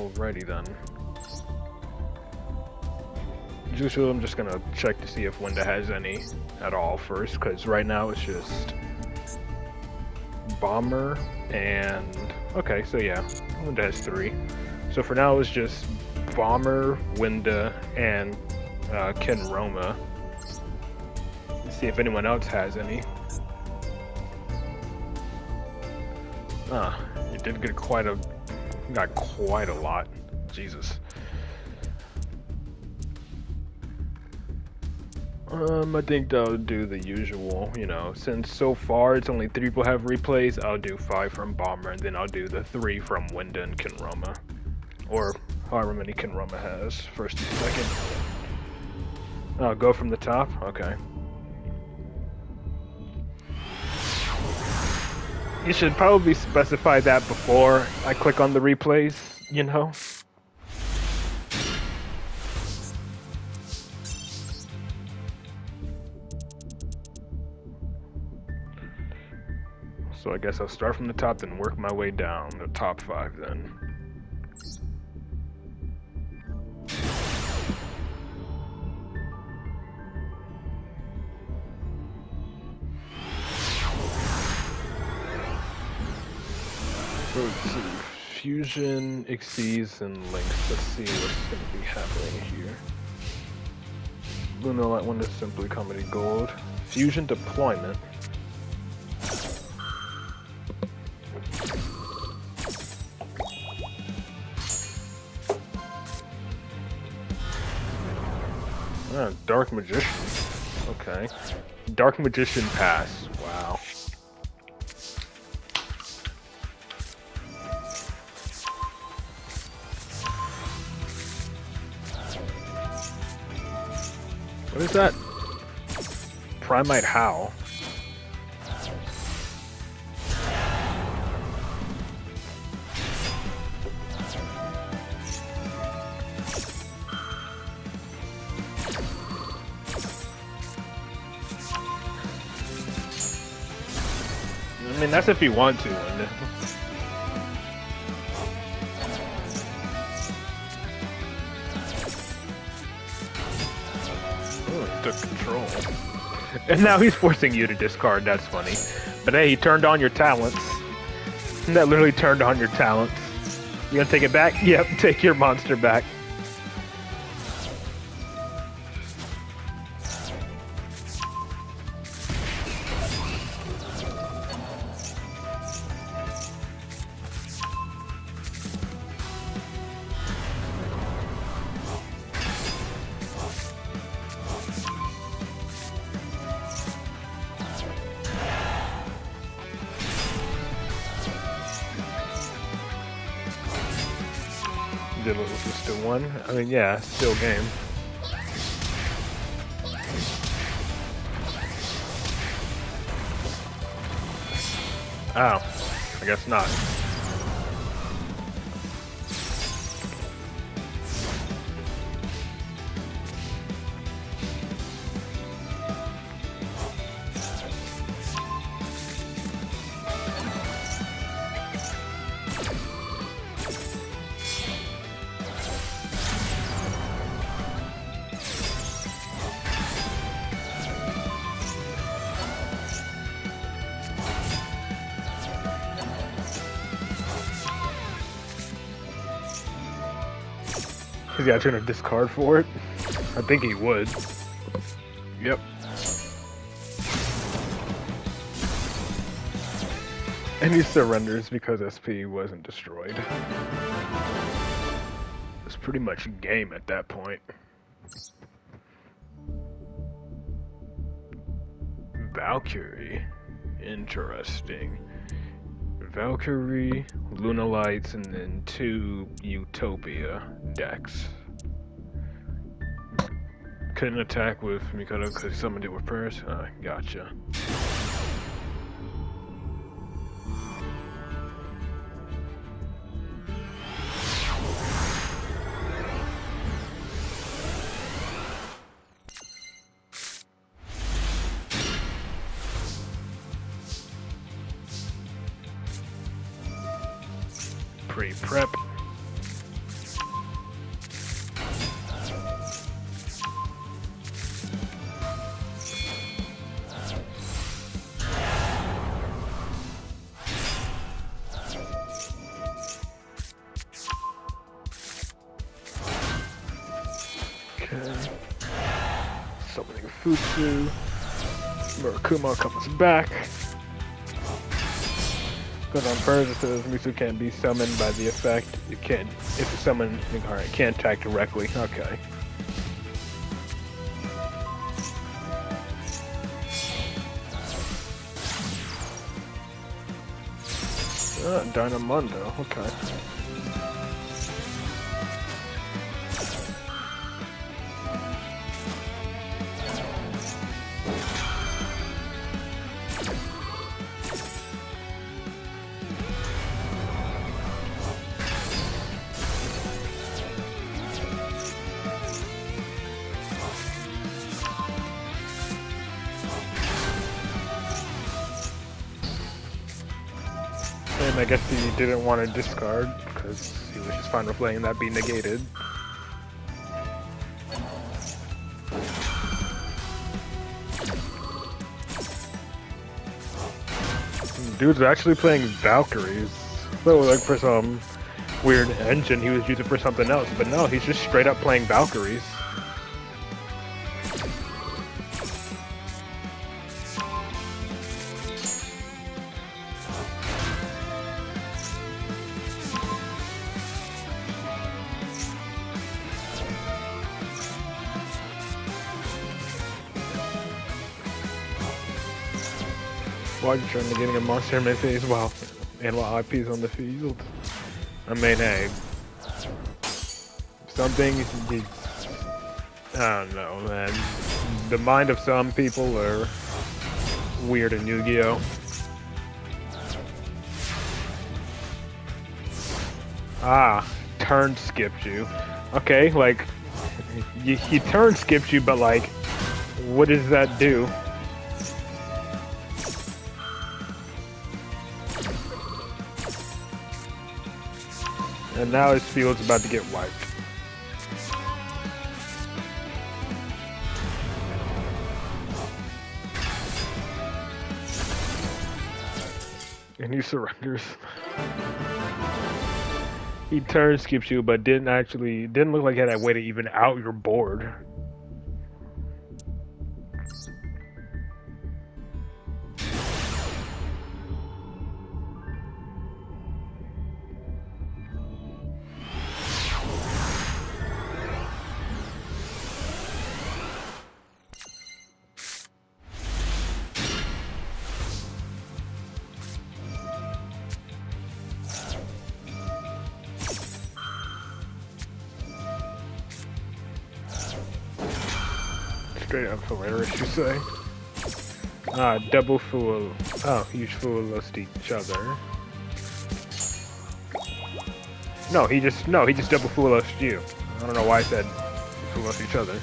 Alrighty then. Usually I'm just gonna check to see if Winda has any at all first, because right now it's just Bomber and... Okay, so yeah, Winda has 3. So for now it's just Bomber, Winda, and Ken Roma. Let's see if anyone else has any. You did get got quite a lot. Jesus. I think they'll do the usual, you know, since so far it's only 3 people have replays, I'll do 5 from Bomber, and then I'll do the 3 from Winda and Ken Roma. Or however many Ken Roma has, first and second. Oh, go from the top? Okay. You should probably specify that before I click on the replays, you know? So I guess I'll start from the top, then work my way down, the top 5 then. So let's see, Fusion, Xyz, and Links. Let's see what's going to be happening here. Luna Light 1 is simply Comedy Gold. Fusion Deployment. Dark Magician. Okay. Dark Magician Pass. Wow. What is that? Primite How? I mean, that's if you want to. Oh, he took control. And now he's forcing you to discard, that's funny. But hey, he turned on your talents. That literally turned on your talents. You gonna take it back? Yep, take your monster back. Did it was just a 1? I mean, yeah, still game. Oh, I guess not. He's got to discard for it? I think he would. Yep. And he surrenders because SP wasn't destroyed. It's pretty much game at that point. Valkyrie. Interesting. Valkyrie, Luna Lights, and then 2 Utopia decks. Couldn't attack with Mikado because he summoned it with prayers? Gotcha. Pre-prep. Summoning Futsu. Murakumo comes back. Because on first it says Musu can't be summoned by the effect. It can't. If it's summoned, alright, can't attack directly. Okay. Dynamundo. Okay. And I guess he didn't want to discard because he was just fine with letting that be negated. Dude's actually playing Valkyries. So like for some weird engine he was using for something else, but no, he's just straight up playing Valkyries. Why are you trying to get a monster in my face while IP's on the field? I mean, hey, some things, I don't know, man. The mind of some people are weird in Yu-Gi-Oh! Ah, turn skipped you. Okay, like, he turn skipped you, but like, what does that do? And now his field's about to get wiped. And he surrenders. He turn skips you, but didn't look like he had a way to even out your board. Straight up hilarious, you say? Ah, double fool. Oh, you fooled each other. No, he just double fooled you. I don't know why I said fool each other.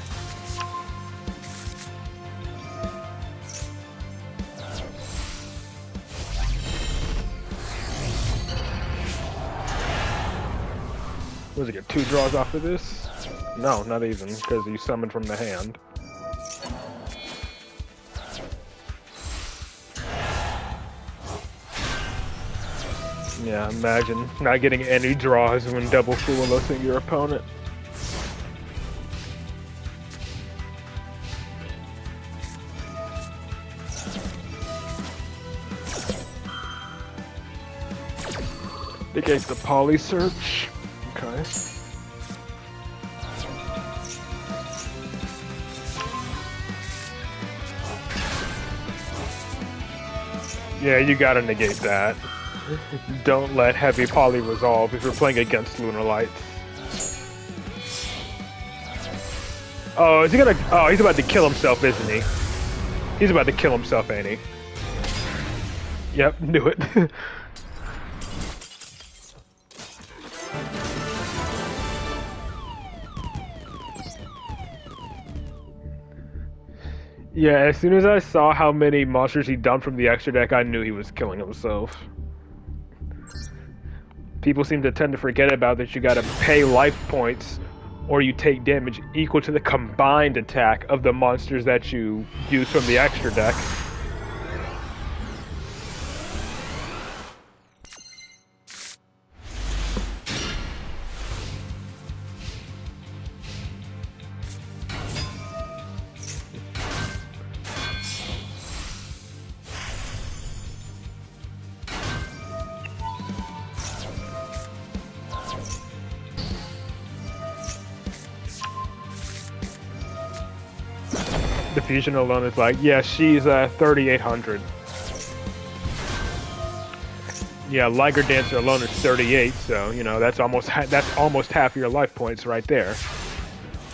Was it get 2 draws off of this? No, not even, because you summoned from the hand. Yeah, imagine not getting any draws when double fool-losing your opponent. Negates the poly search. Okay. Yeah, you gotta negate that. Don't let heavy poly resolve if you're playing against Lunar Lights. Oh, is he gonna? Oh, he's about to kill himself, isn't he? He's about to kill himself, ain't he? Yep, knew it. Yeah, as soon as I saw how many monsters he dumped from the extra deck, I knew he was killing himself. People seem to tend to forget about that you gotta pay life points or you take damage equal to the combined attack of the monsters that you use from the extra deck. The fusion alone is like, yeah, she's 3,800. Yeah, Liger Dancer alone is 38, so you know that's almost half your life points right there.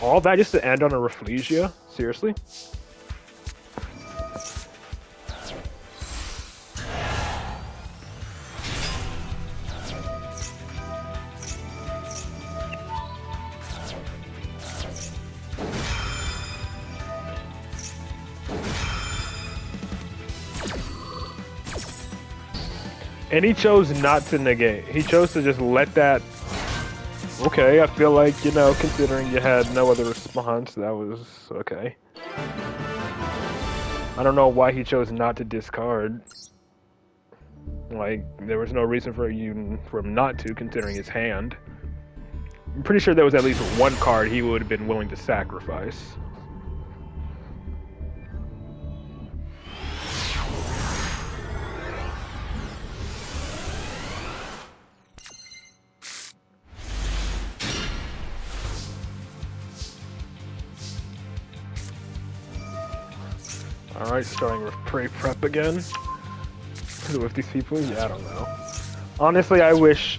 All that just to end on a Rafflesia? Seriously? And he chose not to negate. He chose to just let that... Okay, I feel like, you know, considering you had no other response, that was okay. I don't know why he chose not to discard. Like, there was no reason for him not to, considering his hand. I'm pretty sure there was at least one card he would have been willing to sacrifice. Alright, starting with pre-prep again. With these people? Yeah, I don't know. Honestly, I wish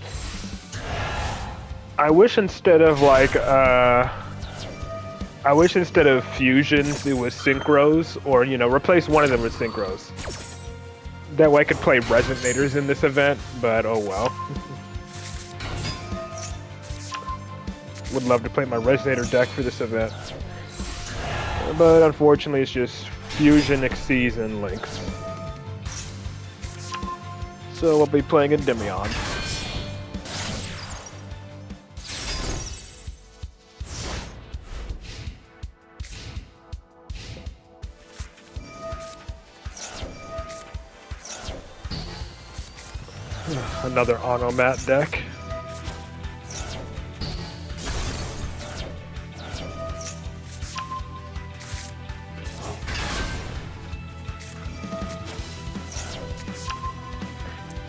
instead of like, I wish instead of fusions, it was synchros, or, you know, replace one of them with synchros. That way I could play resonators in this event, but oh well. Would love to play my resonator deck for this event. But unfortunately, it's just Fusion, Xyz, and Lynx. So we'll be playing Endymion. Another Onomat deck.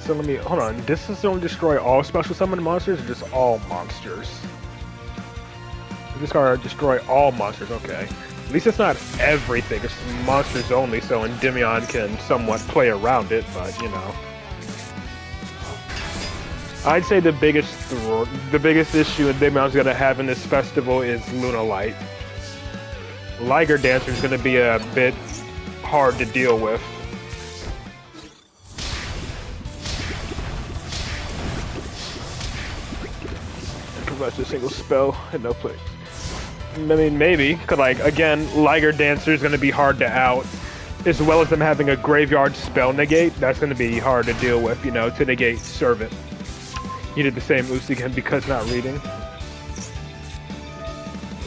So let me, hold on, this is going to destroy all special summon monsters or just all monsters? This card destroy all monsters, okay. At least it's not everything, it's monsters only, so Endymion can somewhat play around it, but you know. I'd say the biggest issue Endymion's gonna have in this festival is Lunalight. Liger Dancer is gonna be a bit hard to deal with. That's a single spell and no place. I mean, maybe, cause like again, Liger Dancer is gonna be hard to out, as well as them having a graveyard spell negate. That's gonna be hard to deal with, you know, to negate Servant. He did the same Uzi again because not reading.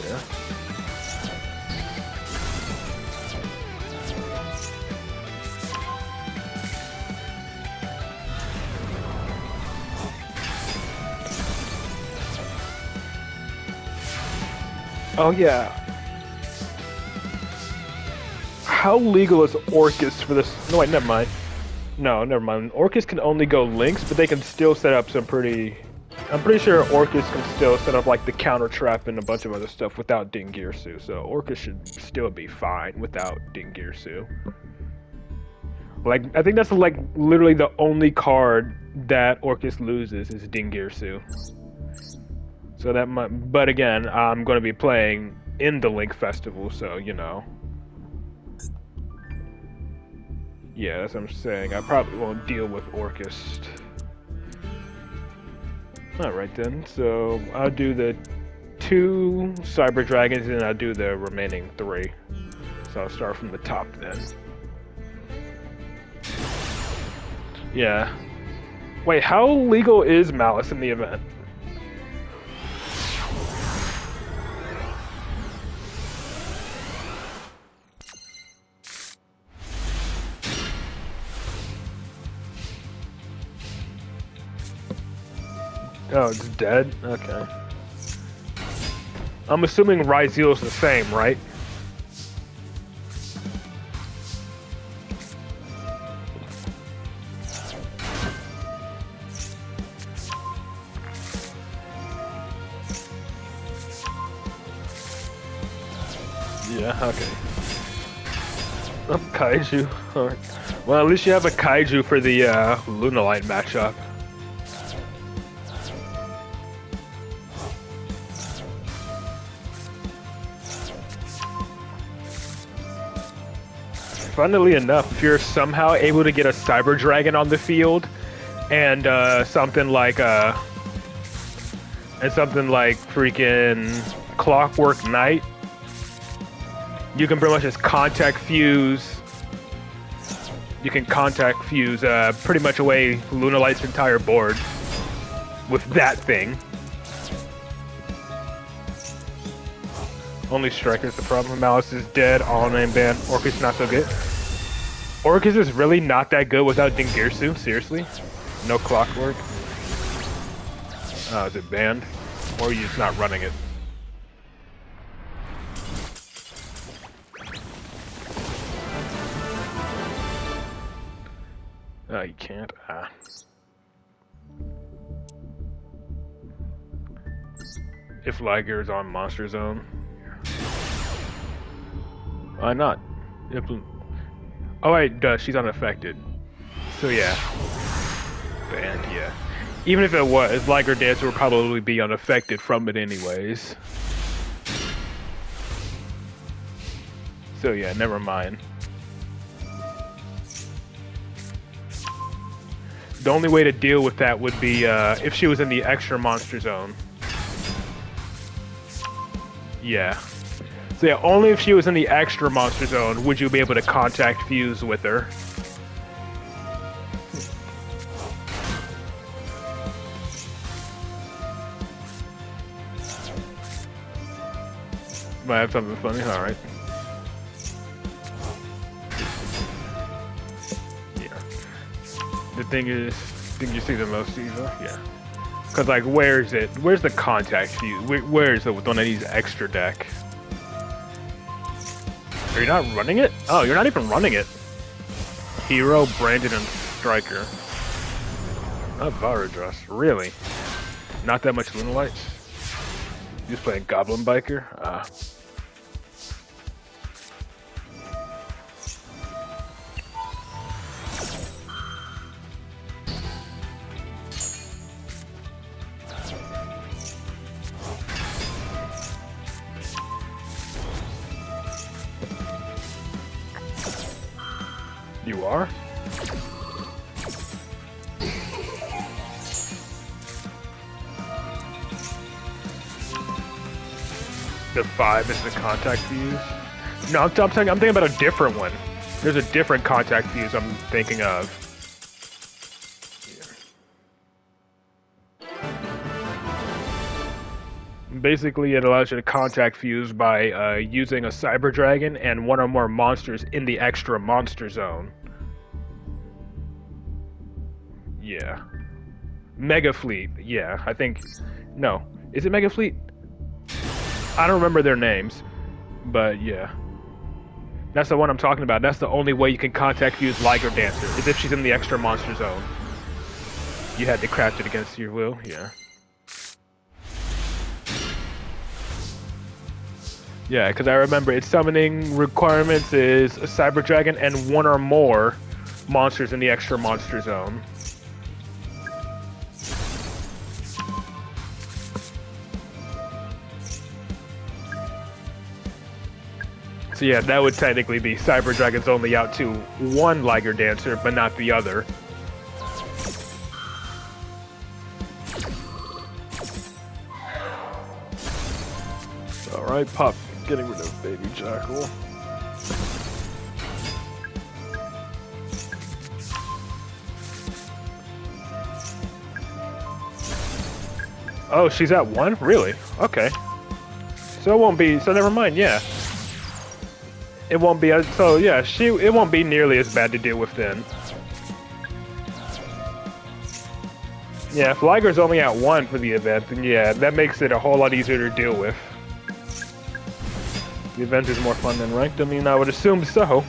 Yeah. Oh yeah. How legal is Orcus for this? No wait, never mind. No, never mind. Orcus can only go Lynx, but they can still set up some pretty... I'm pretty sure Orcus can still set up like the counter trap and a bunch of other stuff without Dingirsu, so Orcus should still be fine without Dingirsu. Like, I think that's like literally the only card that Orcus loses is Dingirsu. So that might... But again, I'm going to be playing in the Link Festival, so, you know. Yeah, that's what I'm saying. I probably won't deal with Orcus. Alright then, so I'll do the 2 Cyber Dragons and I'll do the remaining 3. So I'll start from the top then. Yeah. Wait, how legal is Malice in the event? Oh, it's dead? Okay. I'm assuming Ryzeal's the same, right? Yeah, okay. Kaiju. Alright. Well, at least you have a Kaiju for the Lunalight matchup. Funnily enough, if you're somehow able to get a Cyber Dragon on the field, and something like freaking Clockwork Knight, you can pretty much just contact fuse. You can contact fuse pretty much away Lunalight's entire board with that thing. Only Striker's the problem. Malice is dead. All name ban. Orcus not so good. Orcus is really not that good without Dingirsu. Seriously, no Clockwork. Oh, is it banned? Or are you just not running it? Oh, you can't. Ah. If Liger is on Monster Zone. Why not? If, oh wait, she's unaffected. So yeah. Banned, yeah. Even if it was, Liger Dancer would probably be unaffected from it anyways. So yeah, never mind. The only way to deal with that would be if she was in the extra monster zone. Yeah. So yeah, only if she was in the extra monster zone would you be able to contact fuse with her. Might have something funny, alright. The thing is, did you see the most Eva? Yeah. Cause like, where's it? Where's the contact fuse? Where is it with one of these extra deck? Are you not running it? Oh, you're not even running it. Hero, Brandon, and Striker. Not Varadress, really? Not that much Lunalights? You just playing Goblin Biker? Ah. You are? The 5 is the contact fuse? No, I'm thinking about a different one. There's a different contact fuse I'm thinking of. Basically, it allows you to contact fuse by using a Cyber Dragon and one or more monsters in the extra monster zone. Yeah. Mega Fleet, yeah, I think... No. Is it Mega Fleet? I don't remember their names, but yeah. That's the one I'm talking about. That's the only way you can contact fuse Liger Dancer, is if she's in the extra monster zone. You had to craft it against your will, yeah. Yeah, because I remember its summoning requirements is a Cyber Dragon and one or more monsters in the extra monster zone. So yeah, that would technically be Cyber Dragon's only out to one Liger Dancer, but not the other. Alright, Pop. Getting rid of Baby Jackal. Oh, she's at 1? Really? Okay. So it won't be, so never mind, yeah. It won't be, so yeah, it won't be nearly as bad to deal with then. Yeah, if Liger's only at 1 for the event, then yeah, that makes it a whole lot easier to deal with. The event is more fun than ranked. I mean, I would assume so.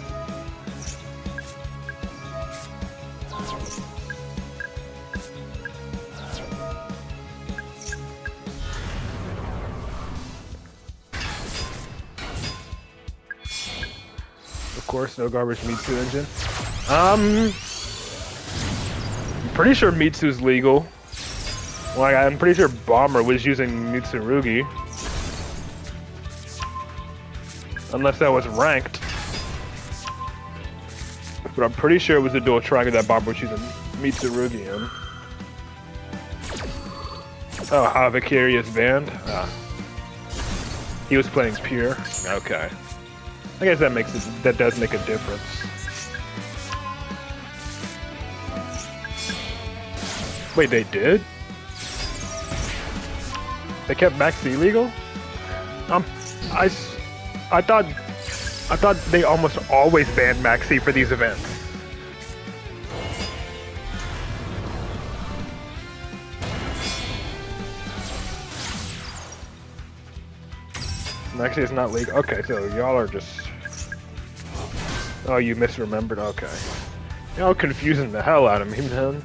Of course, no garbage Mitsu engine. I'm pretty sure Mitsu's legal. Like, I'm pretty sure Bomber was using Mitsurugi. Unless that was ranked. But I'm pretty sure it was a dual triangle that Bomber was using Mitsurugi in. Oh, Havakiri is banned? He was playing pure? Okay. I guess that does make a difference. Wait, they did? They kept Max illegal? I thought they almost always banned Maxi for these events. Maxi is not legal. Okay, so y'all are just... Oh, you misremembered? Okay. Y'all confusing the hell out of me, man.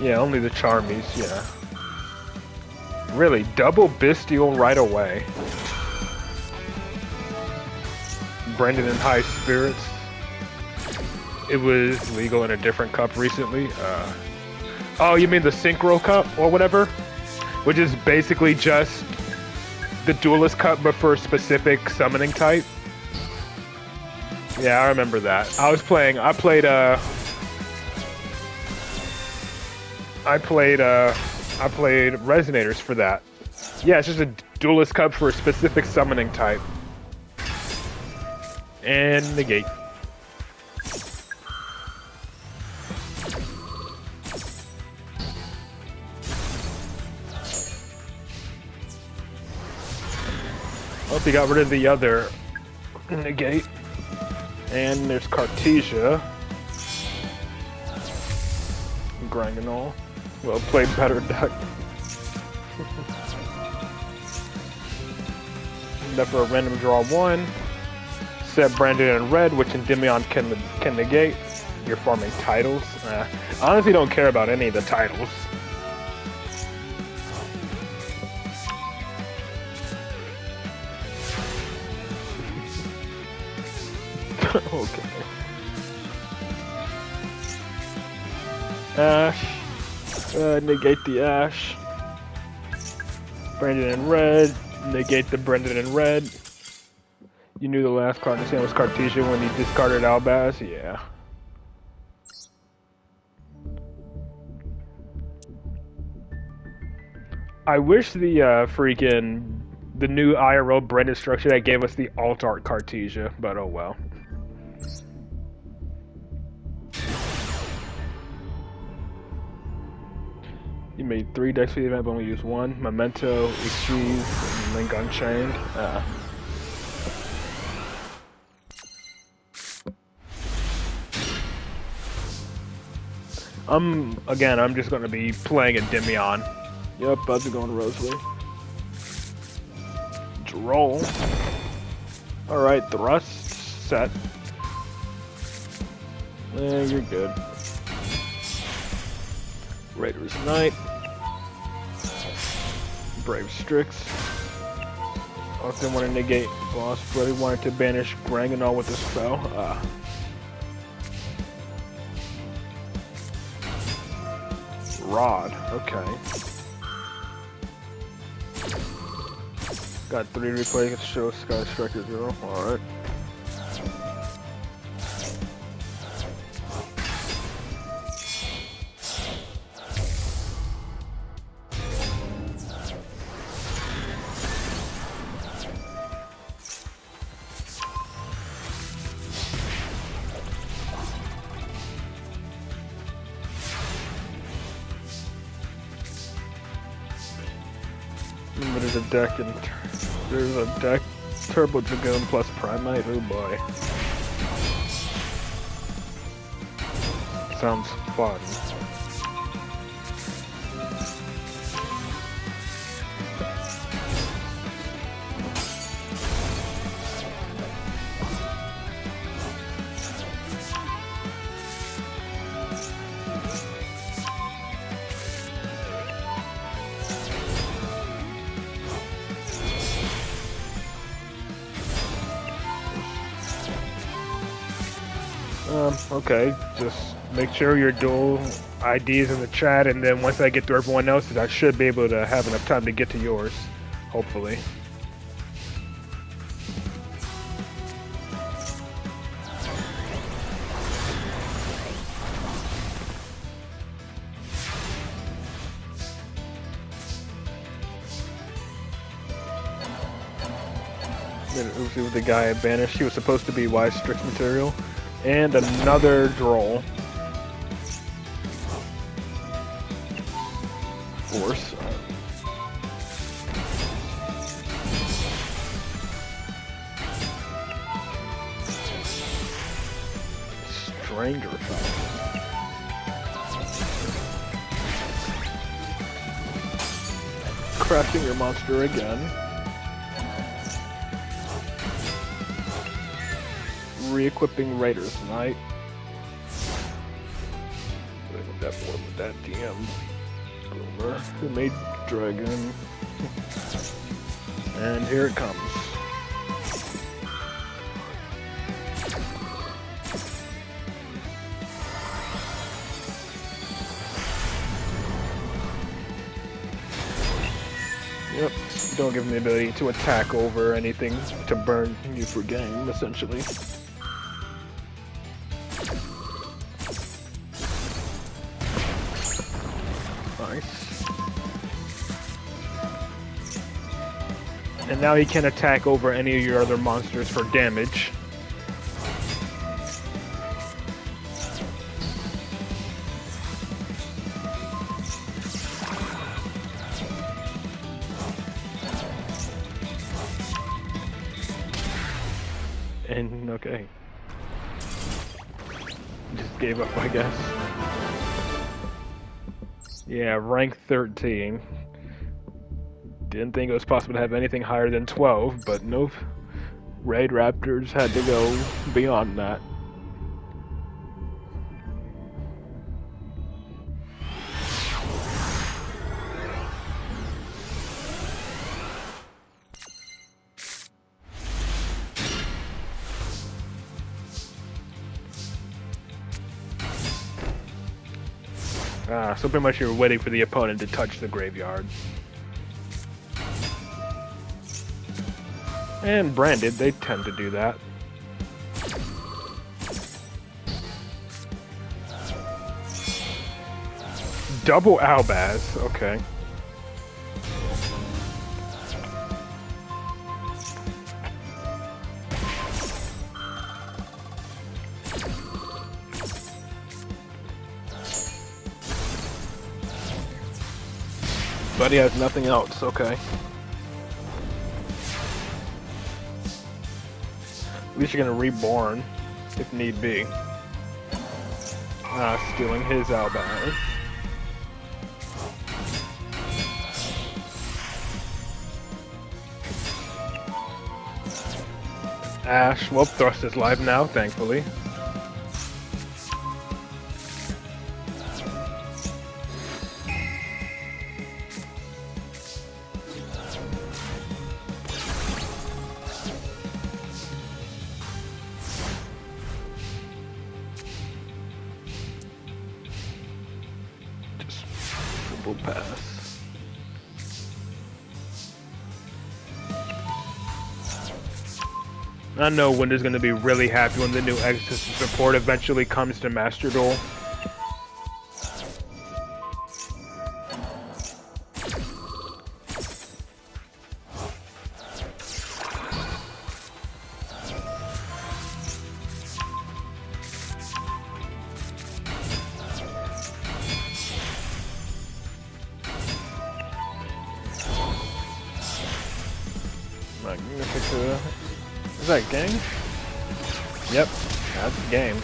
Yeah, only the Charmies, yeah. Really, double Bestial right away. Brendan in High Spirits. It was legal in a different cup recently. Oh, you mean the Synchro Cup or whatever? Which is basically just the Duelist Cup but for a specific summoning type. Yeah, I remember that. I played Resonators for that. Yeah, it's just a Duelist Cup for a specific summoning type. And negate. Oh, he got rid of the other negate. And there's Cartesia. Granganol. Well played, better deck. Never a random draw 1. Set Brandon in red, which Endymion can negate. You're farming titles. I honestly don't care about any of the titles. Okay. Ash. Negate the Ash. Brandon in red. Negate the Brendan in red. You knew the last card in the was Cartesia when he discarded Albaz? Yeah. I wish the the new IRL Brendan structure that gave us the alt art Cartesia, but oh well. You made 3 decks for the event, but only used 1. Memento, Xyz, and Link Unchained. I'm just gonna be playing Endymion. Yep, about to go on Rosalie. Droll. Alright, Thrust, set. You're good. Raiders Knight. Brave Strix. Also want to negate boss, but he wanted to banish Granganol with a spell. Rod, okay. Got 3 to replay against show Sky Striker 0. Alright. There's a deck Turbo Dragoon plus Primate. Oh boy. Sounds fun. Okay, just make sure your dual ID is in the chat, and then once I get through everyone else's, I should be able to have enough time to get to yours, hopefully. Then Uzi with the guy at banished. He was supposed to be Wise Strix material. And another droll. Force. Stranger Falcon. Crashing your monster again. Re-equipping Raiders tonight. With that board with that DM boomer who made Dragon. And here it comes. Yep, don't give him the ability to attack over anything to burn you for game, essentially. Nice. And now he can attack over any of your other monsters for damage. And okay. Just gave up, I guess. Yeah, rank 13. Didn't think it was possible to have anything higher than 12, but nope. Raid Raptors had to go beyond that. So pretty much you're waiting for the opponent to touch the graveyard. And branded, they tend to do that. Double Albaz, okay. But he has nothing else, okay. At least you're gonna reborn, if need be. Stealing his Albaz. Ash, well, Thrust is live now, thankfully. Pass. I know Winter's gonna be really happy when the new Exodus support eventually comes to Master Duel. Magnifica. Is that game? Yep, that's the game.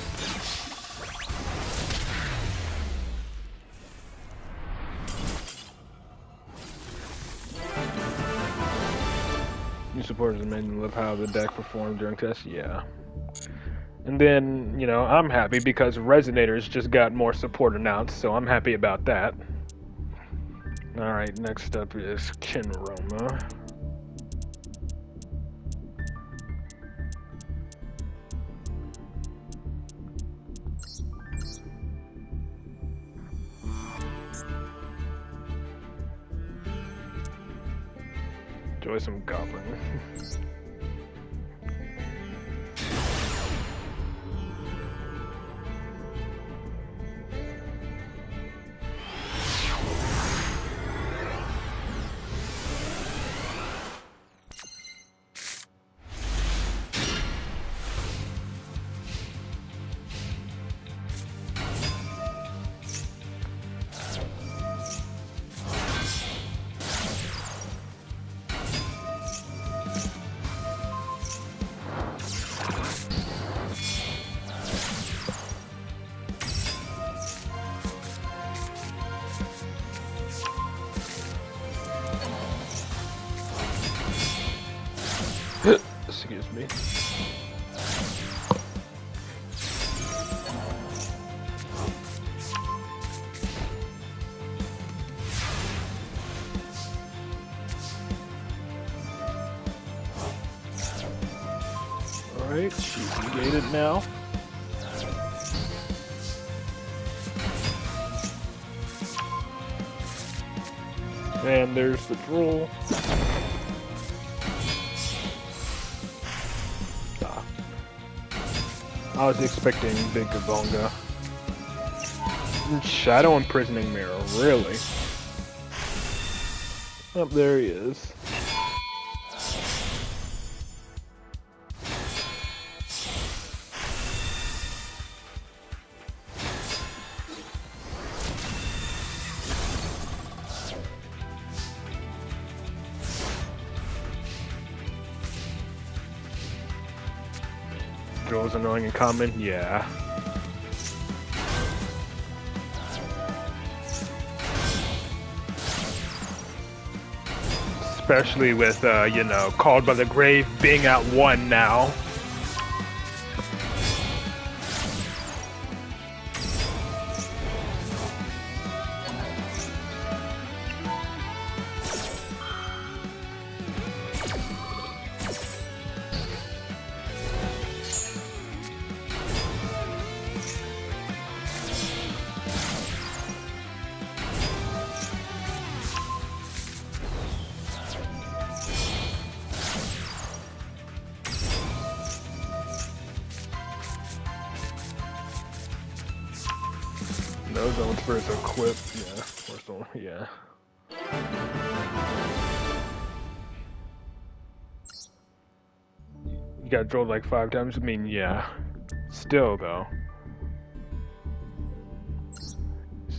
New supporters made me love how the deck performed during tests. Yeah. And then, you know, I'm happy because Resonators just got more support announced, so I'm happy about that. Alright, next up is Kinroma. Enjoy some goblin. Excuse me. Alright, she's negated now. And there's the droll. I was expecting Big Gabonga. Shadow Imprisoning Mirror, really? Oh, there he is. Droll's annoying and common? Yeah. Especially with, you know, Called by the Grave being at 1 now. Those ones first equip, yeah. First one, yeah. You got drilled like 5 times? I mean, yeah. Still, though.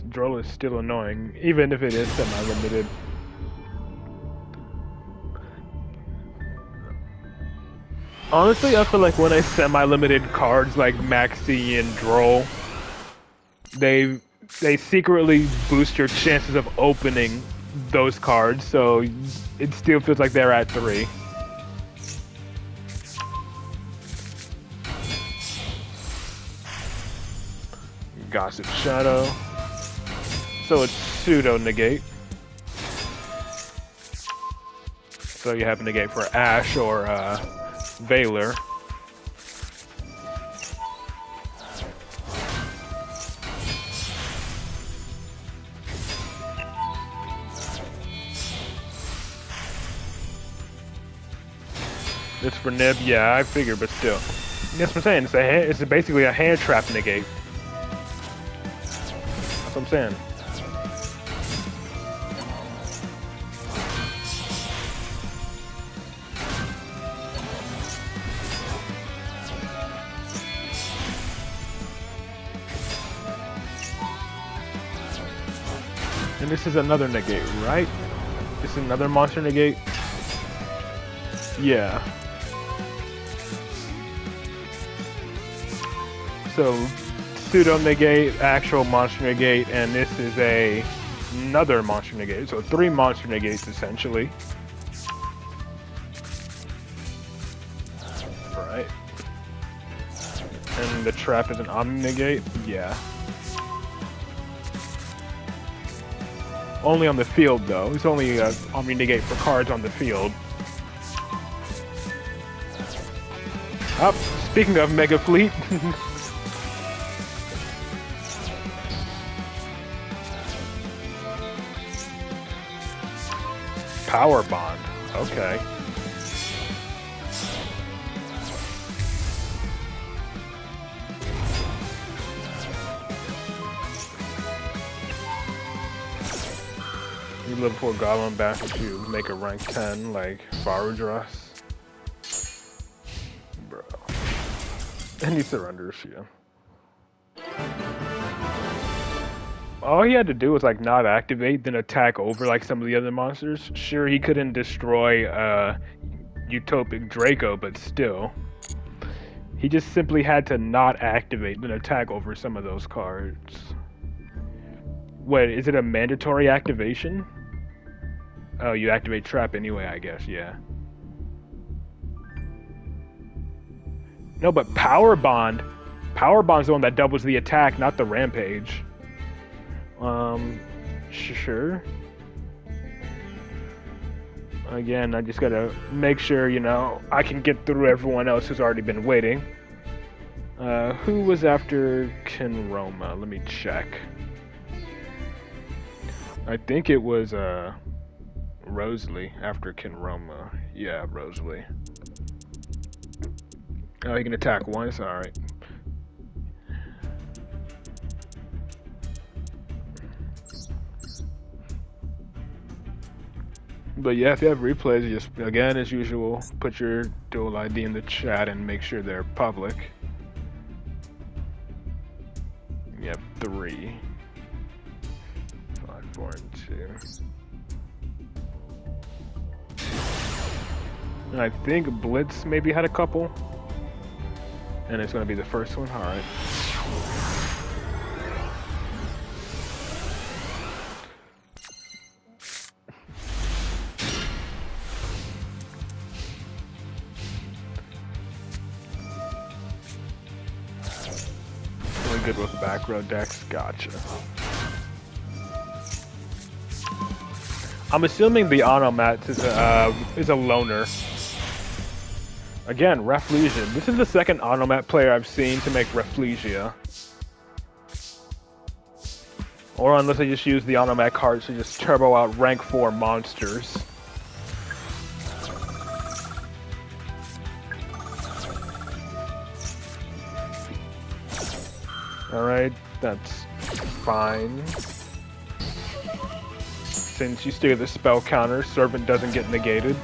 Droll is still annoying, even if it is semi-limited. Honestly, I feel like when I semi-limited cards like Maxi and Droll, they secretly boost your chances of opening those cards, so it still feels like they're at 3. Gossip Shadow. So it's pseudo negate. So you have a negate for Ash or Valor. It's for Nib, yeah, I figured, but still. That's what I'm saying. It's basically a hand trap negate. That's what I'm saying. And this is another negate, right? This is another monster negate? Yeah. So, pseudo negate, actual monster negate, and this is another monster negate. So 3 monster negates essentially. Right. And the trap is an omni negate? Yeah. Only on the field though. It's only an omni negate for cards on the field. Oh, speaking of Mega Fleet. Power Bond. Okay. You live for Goblin Bash if you make a rank 10, like Varudras. Bro. And he surrenders, yeah. All he had to do was like not activate, then attack over like some of the other monsters. Sure, he couldn't destroy Utopic Draco, but still. He just simply had to not activate, then attack over some of those cards. Wait, is it a mandatory activation? Oh, you activate Trap anyway, I guess, yeah. No, but Power Bond's the one that doubles the attack, not the Rampage. Sure. Again, I just gotta make sure, you know, I can get through everyone else who's already been waiting. Who was after Kinroma? Let me check. I think it was, Rosalie after Kinroma. Yeah, Rosalie. Oh, he can attack once? Alright. But yeah, if you have replays, just, again, as usual, put your dual ID in the chat and make sure they're public. You have 3. 5, 4, and 2. And I think Blitz maybe had a couple. And it's going to be the first one? Alright. Really good with back row decks. Gotcha. I'm assuming the Onomats is a loner. Again, Rafflesia. This is the second Onomat player I've seen to make Rafflesia. Or unless they just use the Onomat cards to just turbo out rank 4 monsters. Alright, that's fine. Since you still get the spell counter, Servant doesn't get negated.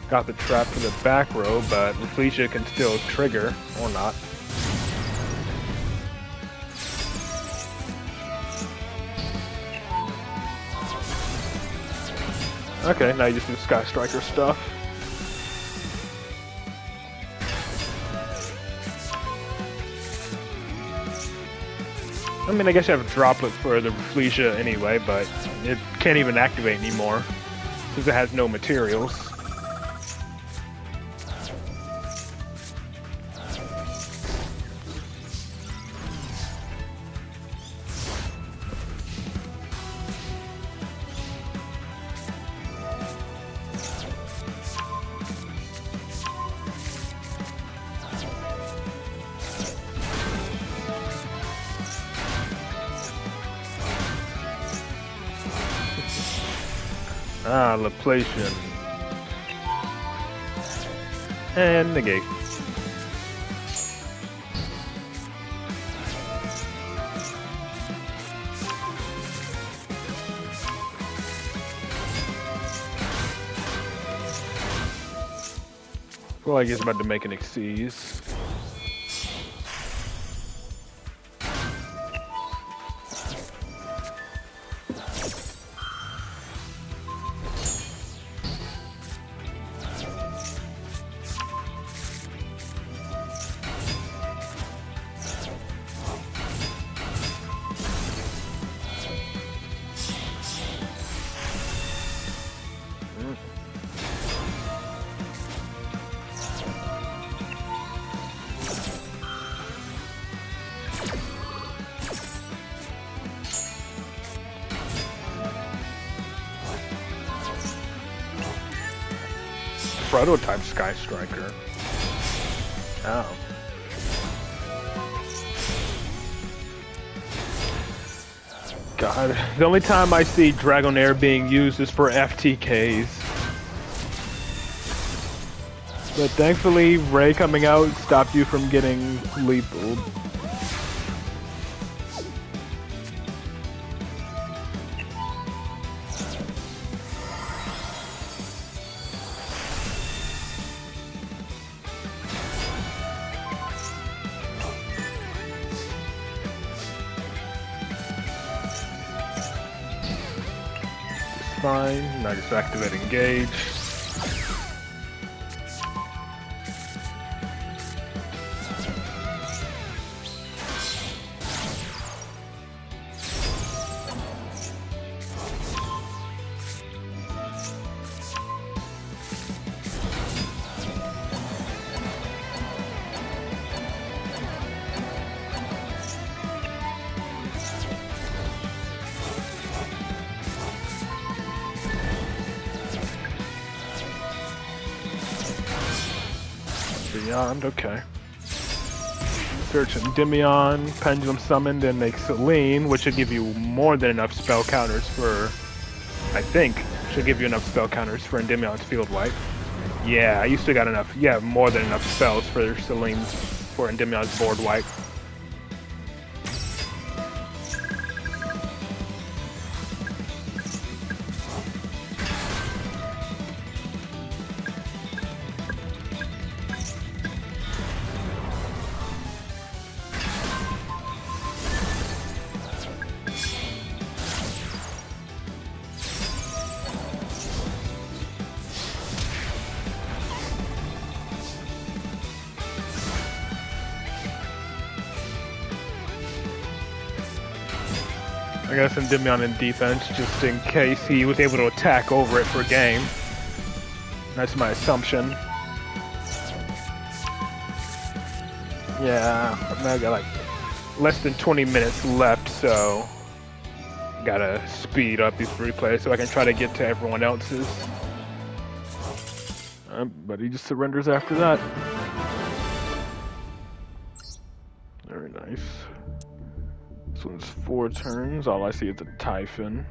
Got the trap for the back row, but Rafflesia can still trigger, or not. Okay, now you just do Sky Striker stuff. I mean, I guess you have a droplet for the Rafflesia anyway, but it can't even activate anymore, since it has no materials. Ah, Laplacian. And negate. Feel like he's about to make an Xyz. Prototype Sky Striker. Oh. God, the only time I see Dragonair being used is for FTKs. But thankfully, Ray coming out stopped you from getting lethal. Fine, now just activate engage. Beyond, okay. Search Endymion, Pendulum Summoned, and make Celine, which should give you more than enough spell counters for, I think, should give you enough spell counters for Endymion's field wipe. Yeah, you still got enough. Yeah, more than enough spells for Celine's, for Endymion's board wipe. I guess Endymion in defense, just in case he was able to attack over it for a game. That's my assumption. Yeah, I got like less than 20 minutes left, so gotta speed up these replays so I can try to get to everyone else's. But he just surrenders after that. Very nice. This one's 4 turns. All I see is a Typhon.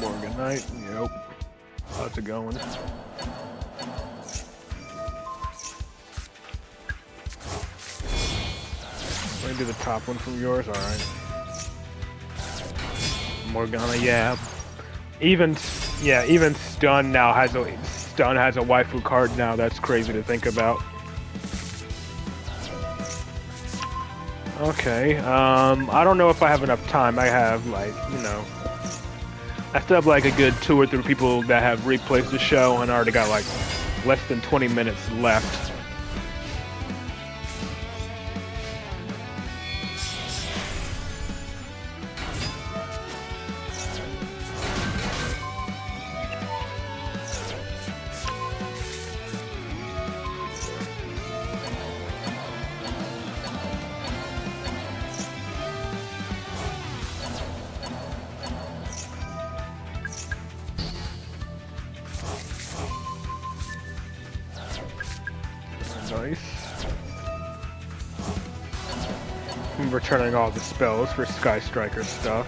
Morganite, yep. How's it going? Let me do the top one from yours, alright. Morgana, yeah. Even Stun now has a waifu card now. That's crazy to think about. Okay, I don't know if I have enough time. I have, like, I still have like a good 2 or 3 people that have replays the show, and I already got like less than 20 minutes left. Nice. I'm returning all the spells for Sky Striker stuff.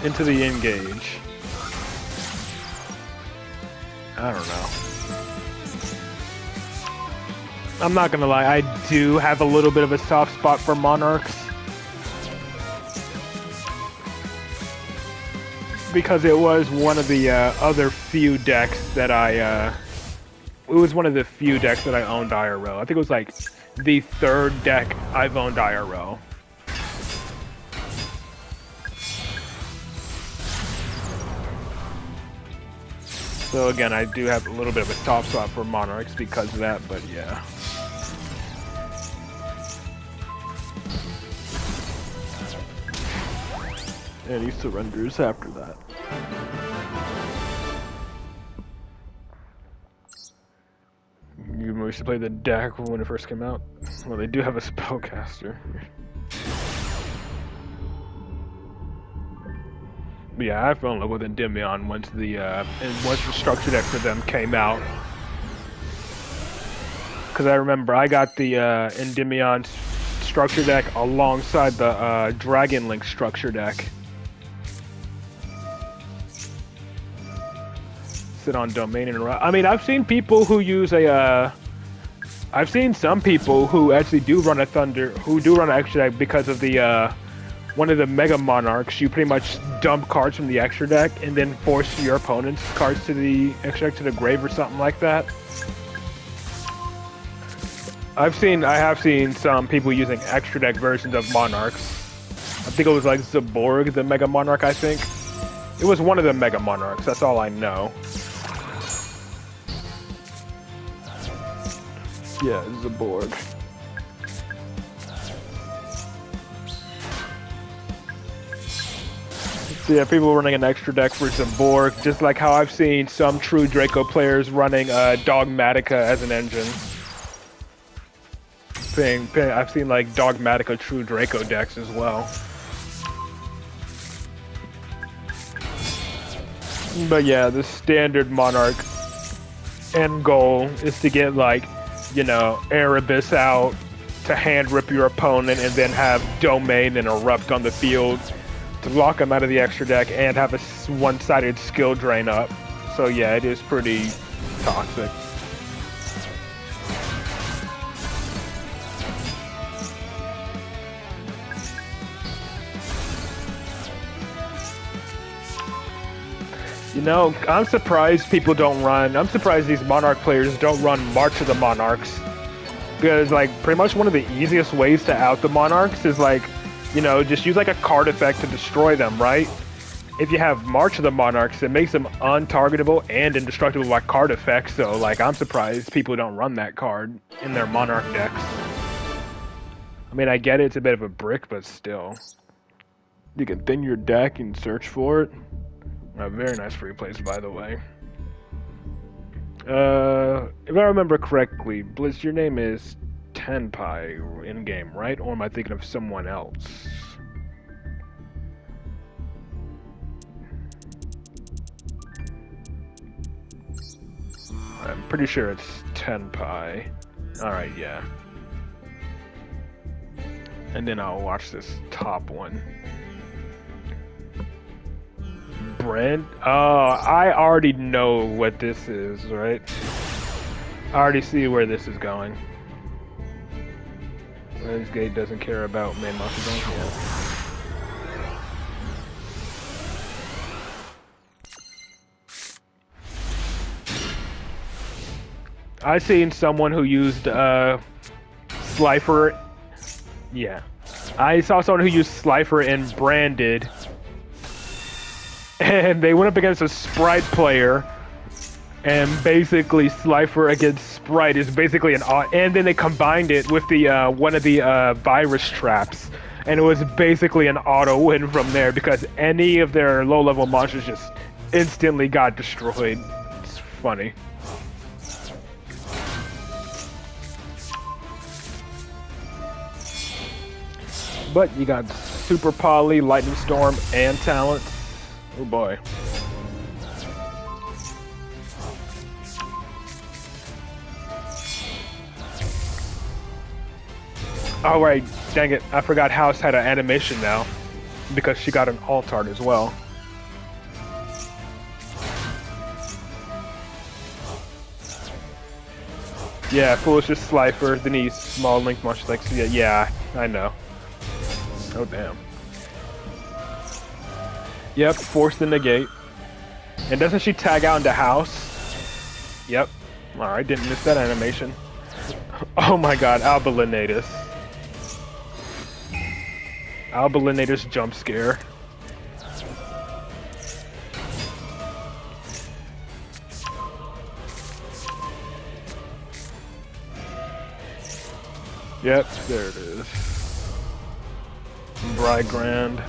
Into the engage. I don't know. I'm not gonna lie, I do have a little bit of a soft spot for Monarchs. Because it was one of the other few decks that it was one of the few decks that I owned IRL. I think it was like the third deck I've owned IRL. So again, I do have a little bit of a soft spot for Monarchs because of that, but yeah. And he surrenders after that. You used to play the deck when it first came out? Well, they do have a spellcaster. But yeah, I fell in love with Endymion once the structure deck for them came out. Because I remember I got the Endymion structure deck alongside the Dragon Link structure deck. Sit on domain and I mean, I've seen people who use I've seen some people who actually do run a extra deck because of the one of the Mega Monarchs. You pretty much dump cards from the extra deck and then force your opponent's cards to the extra deck to the grave or something like that. I have seen some people using extra deck versions of Monarchs. I think it was like Zaborg, the Mega Monarch, I think. It was one of the Mega Monarchs, that's all I know. Yeah, Zaborg. So yeah, people running an extra deck for Zaborg, just like how I've seen some true Draco players running Dogmatica as an engine. I've seen like Dogmatica true Draco decks as well. But yeah, the standard Monarch end goal is to get like, you know, Erebus out to hand rip your opponent and then have Domain and Erupt on the field to lock them out of the extra deck and have a one-sided skill drain up. So yeah, it is pretty toxic. You know, I'm surprised these Monarch players don't run March of the Monarchs. Because, like, pretty much one of the easiest ways to out the Monarchs is, like, you know, just use, like, a card effect to destroy them, right? If you have March of the Monarchs, it makes them untargetable and indestructible by card effects, so, like, I'm surprised people don't run that card in their Monarch decks. I mean, I get it's a bit of a brick, but still. You can thin your deck and search for it. Very nice free plays, by the way. If I remember correctly, Blitz, your name is Tenpai in-game, right? Or am I thinking of someone else? I'm pretty sure it's Tenpai. Alright, yeah. And then I'll watch this top one. Brand? Oh, I already know what this is, right? I already see where this is going. This gate doesn't care about main monster. Yeah. I seen someone who used Slifer. Yeah, I saw someone who used Slifer and Branded. And they went up against a Sprite player, and basically Slifer against Sprite is basically and then they combined it with the one of the virus traps, and it was basically an auto win from there because any of their low-level monsters just instantly got destroyed. It's funny. But you got Super Poly, Lightning Storm, and Talent. Oh boy. Oh right, dang it. I forgot House had an animation now. Because she got an alt art as well. Yeah, Foolish is Slifer, then he's Small Link, much like, yeah, I know. Oh, damn. Yep, force the negate. And doesn't she tag out into house? Yep. Alright, didn't miss that animation. Oh my god, Albalinatus. Albalinatus jump scare. Yep, there it is. Bride Grand.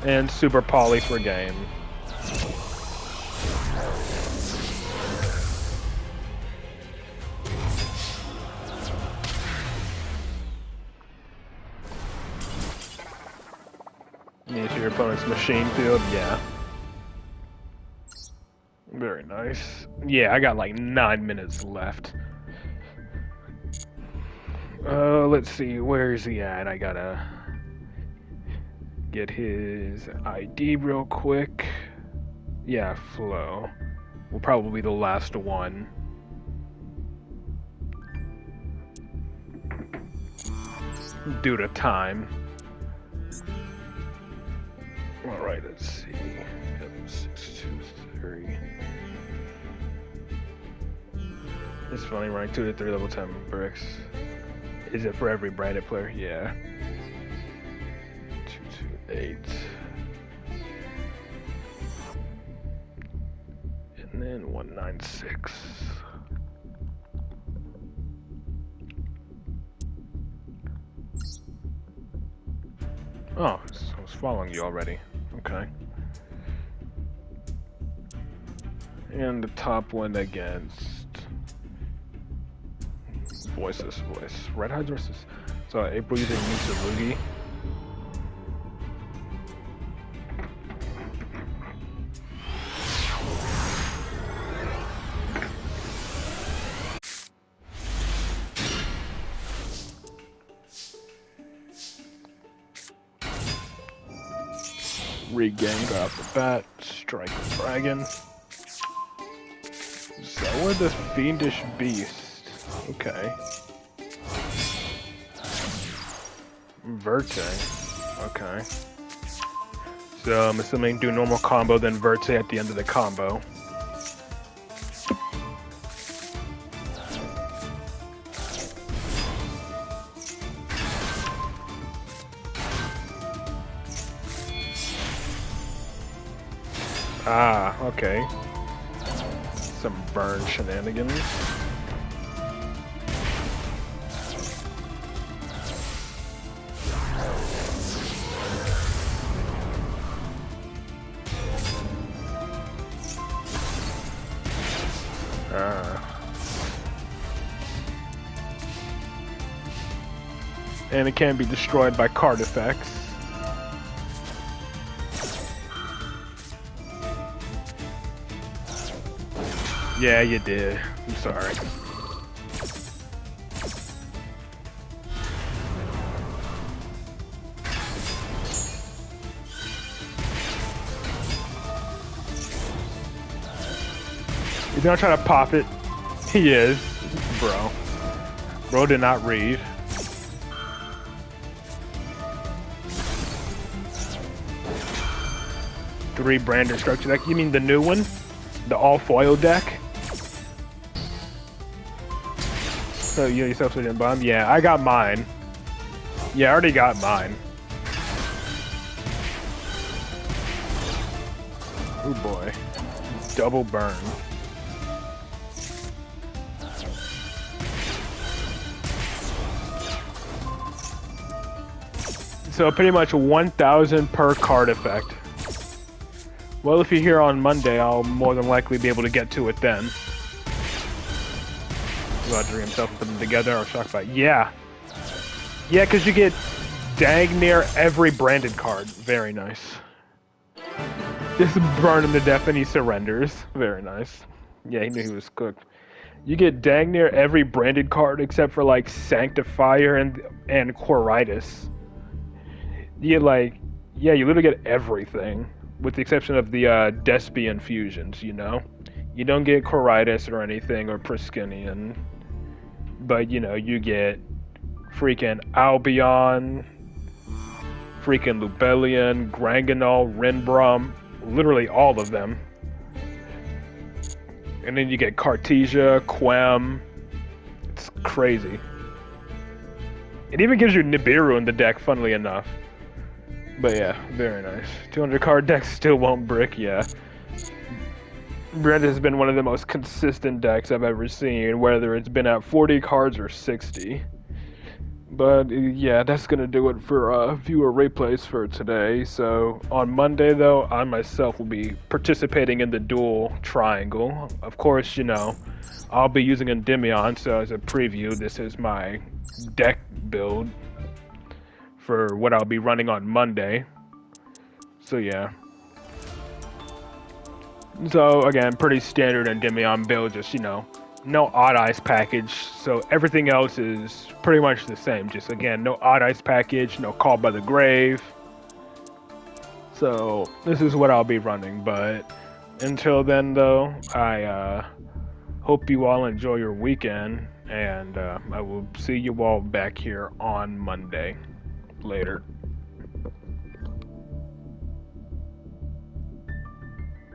And Super Poly for game. Into your opponent's machine field, yeah. Very nice. Yeah, I got like 9 minutes left. Let's see, where is he at? I gotta get his ID real quick. Yeah, Flo. Will probably be the last one. Due to time. Alright, let's see. 623. It's funny, rank 2 to 3 level 10 bricks. Is it for every branded player? Yeah. 228. And then 196. Oh, I was following you already. Okay. And the top one against voice. Red Hides versus. So April using Mitsurugi. Regain right off the bat. Strike the dragon. So with the Fiendish Beast. Okay. Verte. Okay. So I'm assuming do normal combo, then Verte at the end of the combo. Ah, okay. Some burn shenanigans. And it can be destroyed by card effects. Yeah, you did. I'm sorry. He's gonna try to pop it. He is. Bro. Bro did not read. Three brand instruction deck. You mean the new one? The all foil deck? So you yourself didn't bomb? Yeah, I got mine. Yeah, I already got mine. Oh boy. Double burn. So pretty much 1,000 per card effect. Well, if you're here on Monday, I'll more than likely be able to get to it then. Roger himself put them together. I was shocked by it. Yeah. Yeah, because you get dang near every branded card. Very nice. Just burn him to death and he surrenders. Very nice. Yeah, he knew he was cooked. You get dang near every branded card except for like Sanctifier and Quiritis. You get like, yeah, you literally get everything. with the exception of the Despian fusions, you know? You don't get Coritis or anything, or Priskinian, but, you know, you get freaking Albion, freaking Lubellion, Granganol, Renbrum, literally all of them. And then you get Cartesia, Quem. It's crazy. It even gives you Nibiru in the deck, funnily enough. But yeah, very nice. 200 card decks still won't brick, yeah. Brent has been one of the most consistent decks I've ever seen, whether it's been at 40 cards or 60. But yeah, that's gonna do it for viewer replays for today. So on Monday, though, I myself will be participating in the Duel Triangle. Of course, you know, I'll be using Endymion, so as a preview, this is my deck build for what I'll be running on Monday. So yeah. So again, pretty standard Endymion build, just, you know, no Odd Eyes package, so everything else is pretty much the same. Just again, no Odd Eyes package, no Call by the Grave. So this is what I'll be running, but until then, though, I hope you all enjoy your weekend, and I will see you all back here on Monday. Later.